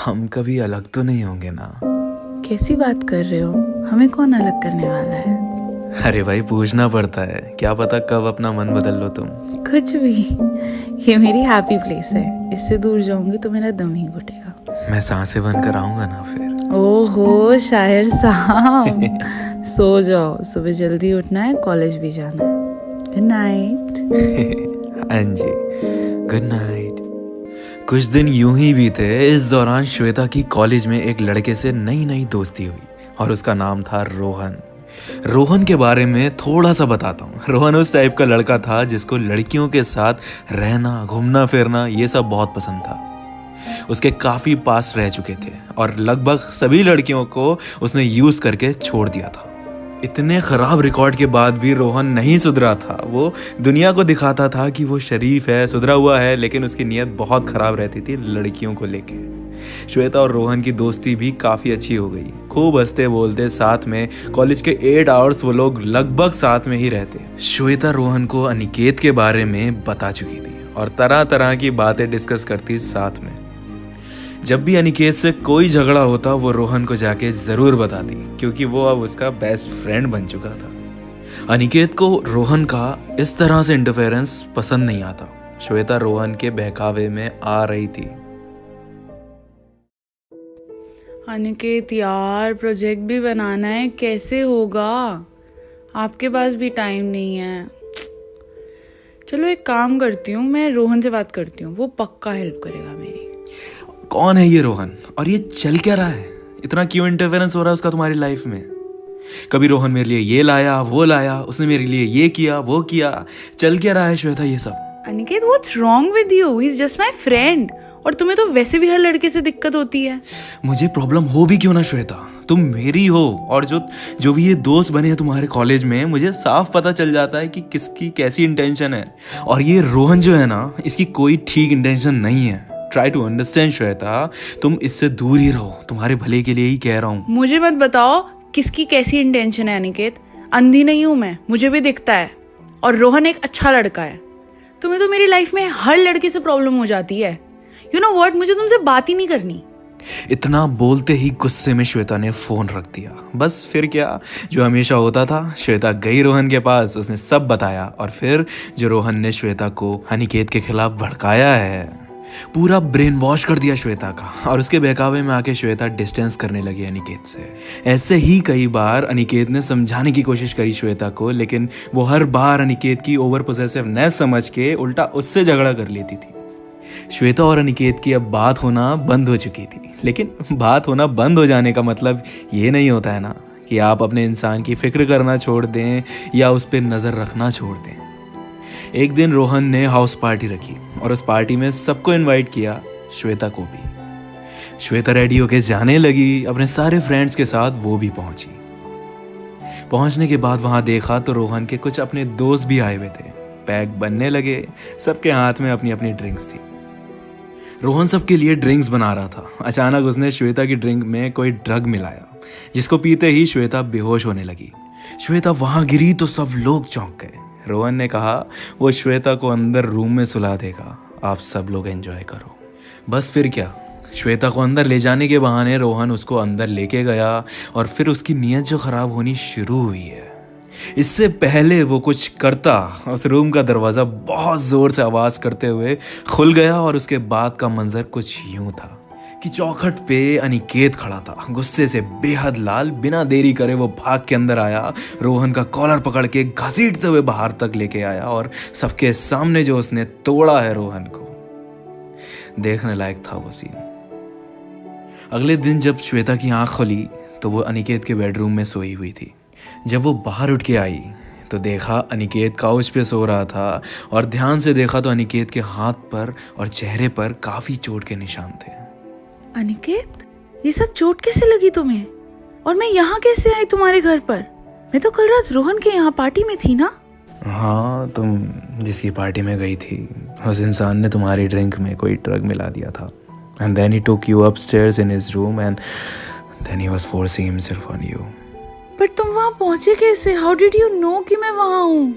हम कभी अलग तो नहीं होंगे ना? कैसी बात कर रहे हो? हमें कौन अलग करने वाला है? अरे भाई, पूछना पड़ता है, क्या पता कब अपना मन बदल लो तुम। कुछ भी। ये मेरी हैप्पी प्लेस है, इससे दूर जाऊंगी तो मेरा दम ही घुटेगा। मैं सांसें बनकर आऊंगा ना फिर। ओहो शायर साहब, सो जाओ, सुबह जल्दी उठना है, कॉलेज भी जाना है। Good night. हाँ जी, गुड नाइट। कुछ दिन यूं ही बीते। इस दौरान श्वेता की कॉलेज में एक लड़के से नई नई दोस्ती हुई और उसका नाम था रोहन। रोहन के बारे में थोड़ा सा बताता हूँ। रोहन उस टाइप का लड़का था जिसको लड़कियों के साथ रहना, घूमना फिरना ये सब बहुत पसंद था। उसके काफी पास रह चुके थे और लगभग सभी लड़कियों को उसने यूज करके छोड़ दिया था। इतने खराब रिकॉर्ड के बाद भी रोहन नहीं सुधरा था। वो दुनिया को दिखाता था कि वो शरीफ है, सुधरा हुआ है, लेकिन उसकी नीयत बहुत खराब रहती थी लड़कियों को लेके। श्वेता और रोहन की दोस्ती भी काफी अच्छी हो गई। खूब हंसते बोलते साथ में, कॉलेज के 8 आवर्स वो लोग लगभग साथ में ही रहते। श्वेता रोहन को अनिकेत के बारे में बता चुकी थी और तरह तरह की बातें डिस्कस करती साथ में। जब भी अनिकेत से कोई झगड़ा होता वो रोहन को जाके जरूर बताती, क्योंकि वो अब उसका बेस्ट फ्रेंड बन चुका था। अनिकेत को रोहन का इस तरह से इंटरफेरेंस पसंद नहीं आता। श्वेता रोहन के बहकावे में आ रही थी। अनिकेत यार, प्रोजेक्ट भी बनाना है, कैसे होगा? आपके पास भी टाइम नहीं है। चलो एक काम करती हूँ, मैं रोहन से बात करती हूँ, वो पक्का हेल्प करेगा मेरी। कौन है ये रोहन और ये चल क्या रहा है? इतना क्यों इंटरफेरेंस हो रहा है उसका तुम्हारी लाइफ में? कभी रोहन मेरे लिए ये लाया, वो लाया, उसने मेरे लिए ये किया, वो किया। चल क्या रहा है श्वेता ये सब? Aniket, what's wrong with you? He is just my friend. और तुम्हें तो वैसे भी हर लड़के से दिक्कत होती है। मुझे प्रॉब्लम हो भी क्यों ना श्वेता, तुम मेरी हो। और जो भी ये दोस्त बने हैं तुम्हारे कॉलेज में, मुझे साफ पता चल जाता है कि किसकी कैसी इंटेंशन है। और ये रोहन जो है ना, इसकी कोई ठीक इंटेंशन नहीं है। ट्राई टू अंडरस्टैंड श्वेता, तुम इससे दूर ही रहो, तुम्हारे भले के लिए ही कह रहा हूँ। मुझे मत बताओ किसकी कैसी इंटेंशन है अनिकेत। अंधी नहीं हूं मैं, मुझे भी दिखता है। और रोहन एक अच्छा लड़का है। तुम्हें तो मेरी लाइफ में हर लड़के से प्रॉब्लम हो जाती है। यू नो व्हाट, मुझे तुमसे बात ही नहीं करनी। इतना बोलते ही गुस्से में श्वेता ने फोन रख दिया। बस फिर क्या, जो हमेशा होता था, श्वेता गई रोहन के पास, उसने सब बताया। और फिर जो रोहन ने श्वेता को अनिकेत के खिलाफ भड़काया है, पूरा ब्रेन वॉश कर दिया श्वेता का। और उसके बहकावे में आके श्वेता डिस्टेंस करने लगी अनिकेत से। ऐसे ही कई बार अनिकेत ने समझाने की कोशिश करी श्वेता को, लेकिन वो हर बार अनिकेत की ओवर पोजेसिवनेस समझ के उल्टा उससे झगड़ा कर लेती थी। श्वेता और अनिकेत की अब बात होना बंद हो चुकी थी। लेकिन बात होना बंद हो जाने का मतलब ये नहीं होता है ना कि आप अपने इंसान की फिक्र करना छोड़ दें या उस पर नज़र रखना छोड़ दें। एक दिन रोहन ने हाउस पार्टी रखी और उस पार्टी में सबको इनवाइट किया, श्वेता को भी। श्वेता रेडी होके जाने लगी अपने सारे फ्रेंड्स के साथ, वो भी पहुंची। पहुंचने के बाद वहां देखा तो रोहन के कुछ अपने दोस्त भी आए हुए थे। पैक बनने लगे, सबके हाथ में अपनी अपनी ड्रिंक्स थी। रोहन सबके लिए ड्रिंक्स बना रहा था। अचानक उसने श्वेता की ड्रिंक में कोई ड्रग मिलाया, जिसको पीते ही श्वेता बेहोश होने लगी। श्वेता वहां गिरी तो सब लोग चौंक गए। रोहन ने कहा वो श्वेता को अंदर रूम में सुला देगा, आप सब लोग एंजॉय करो। बस फिर क्या, श्वेता को अंदर ले जाने के बहाने रोहन उसको अंदर लेके गया और फिर उसकी नीयत जो खराब होनी शुरू हुई है। इससे पहले वो कुछ करता, उस रूम का दरवाज़ा बहुत ज़ोर से आवाज़ करते हुए खुल गया और उसके बाद का मंजर कुछ यूं था कि चौखट पे अनिकेत खड़ा था, गुस्से से बेहद लाल। बिना देरी करे वो भाग के अंदर आया, रोहन का कॉलर पकड़ के घसीटते हुए बाहर तक लेके आया और सबके सामने जो उसने तोड़ा है रोहन को, देखने लायक था वो सीन। अगले दिन जब श्वेता की आंख खुली तो वो अनिकेत के बेडरूम में सोई हुई थी। जब वो बाहर उठ के आई तो देखा अनिकेत काउच पे सो रहा था और ध्यान से देखा तो अनिकेत के हाथ पर और चेहरे पर काफी चोट के निशान थे। अनिकेत, ये सब चोट कैसे लगी तुम्हें? और मैं यहाँ कैसे आई तुम्हारे घर पर? मैं तो कल रात रोहन के यहाँ पार्टी में थी ना। हाँ, तुम जिसकी पार्टी में गई थी, उस इंसान ने तुम्हारी ड्रिंक में कोई ड्रग मिला दिया था। And then he took you upstairs in his room and then he was forcing himself on you. But तुम वहाँ पहुँचे कैसे? हाउ डिड यू नो कि मैं वहाँ हूँ?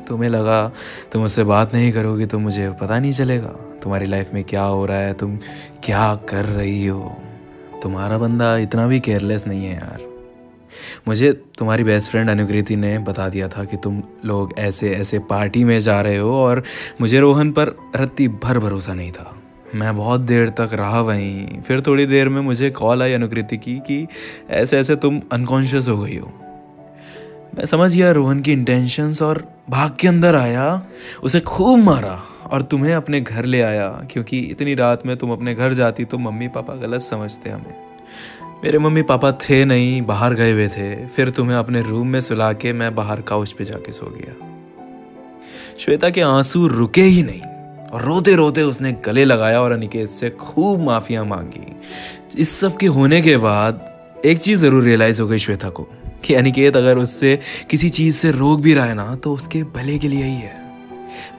तुम्हें लगा तुम मुझसे बात नहीं करोगी तो मुझे पता नहीं चलेगा? तुम्हारी लाइफ में क्या हो रहा है, तुम क्या कर रही हो। तुम्हारा बंदा इतना भी केयरलेस नहीं है यार। मुझे तुम्हारी बेस्ट फ्रेंड अनुकृति ने बता दिया था कि तुम लोग ऐसे ऐसे पार्टी में जा रहे हो, और मुझे रोहन पर रत्ती भर भरोसा नहीं था। मैं बहुत देर तक रहा वहीं। फिर थोड़ी देर में मुझे कॉल आई अनुकृति की कि ऐसे ऐसे तुम अनकॉन्शियस हो गई हो। मैं समझ गया रोहन की इंटेंशंस और भाग के अंदर आया, उसे खूब मारा और तुम्हें अपने घर ले आया, क्योंकि इतनी रात में तुम अपने घर जाती तो मम्मी पापा गलत समझते हमें। मेरे मम्मी पापा थे नहीं, बाहर गए हुए थे। फिर तुम्हें अपने रूम में सुला के मैं बाहर काउच पे जाके सो गया। श्वेता के आंसू रुके ही नहीं और रोते रोते उसने गले लगाया और अनिकेत से खूब माफिया मांगी। इस सब के होने के बाद एक चीज जरूर रियलाइज हो गई श्वेता को कि अनिकेत अगर उससे किसी चीज से रोक भी रहा है ना तो उसके भले के लिए ही है।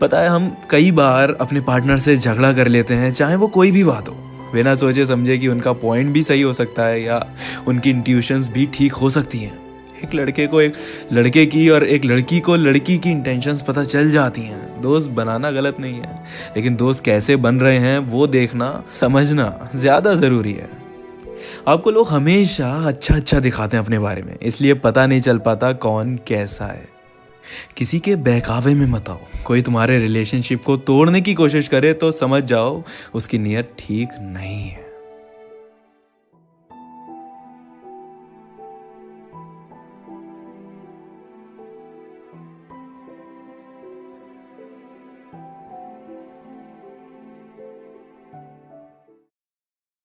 पता है, हम कई बार अपने पार्टनर से झगड़ा कर लेते हैं, चाहे वो कोई भी बात हो, बिना सोचे समझे कि उनका पॉइंट भी सही हो सकता है या उनकी इंट्यूशंस भी ठीक हो सकती हैं। एक लड़के को एक लड़के की और एक लड़की को लड़की की इंटेंशंस पता चल जाती हैं। दोस्त बनाना गलत नहीं है, लेकिन दोस्त कैसे बन रहे हैं वो देखना समझना ज़्यादा ज़रूरी है। आपको लोग हमेशा अच्छा अच्छा दिखाते हैं अपने बारे में, इसलिए पता नहीं चल पाता कौन कैसा है। किसी के बहकावे में मत आओ। कोई तुम्हारे रिलेशनशिप को तोड़ने की कोशिश करे तो समझ जाओ उसकी नीयत ठीक नहीं है।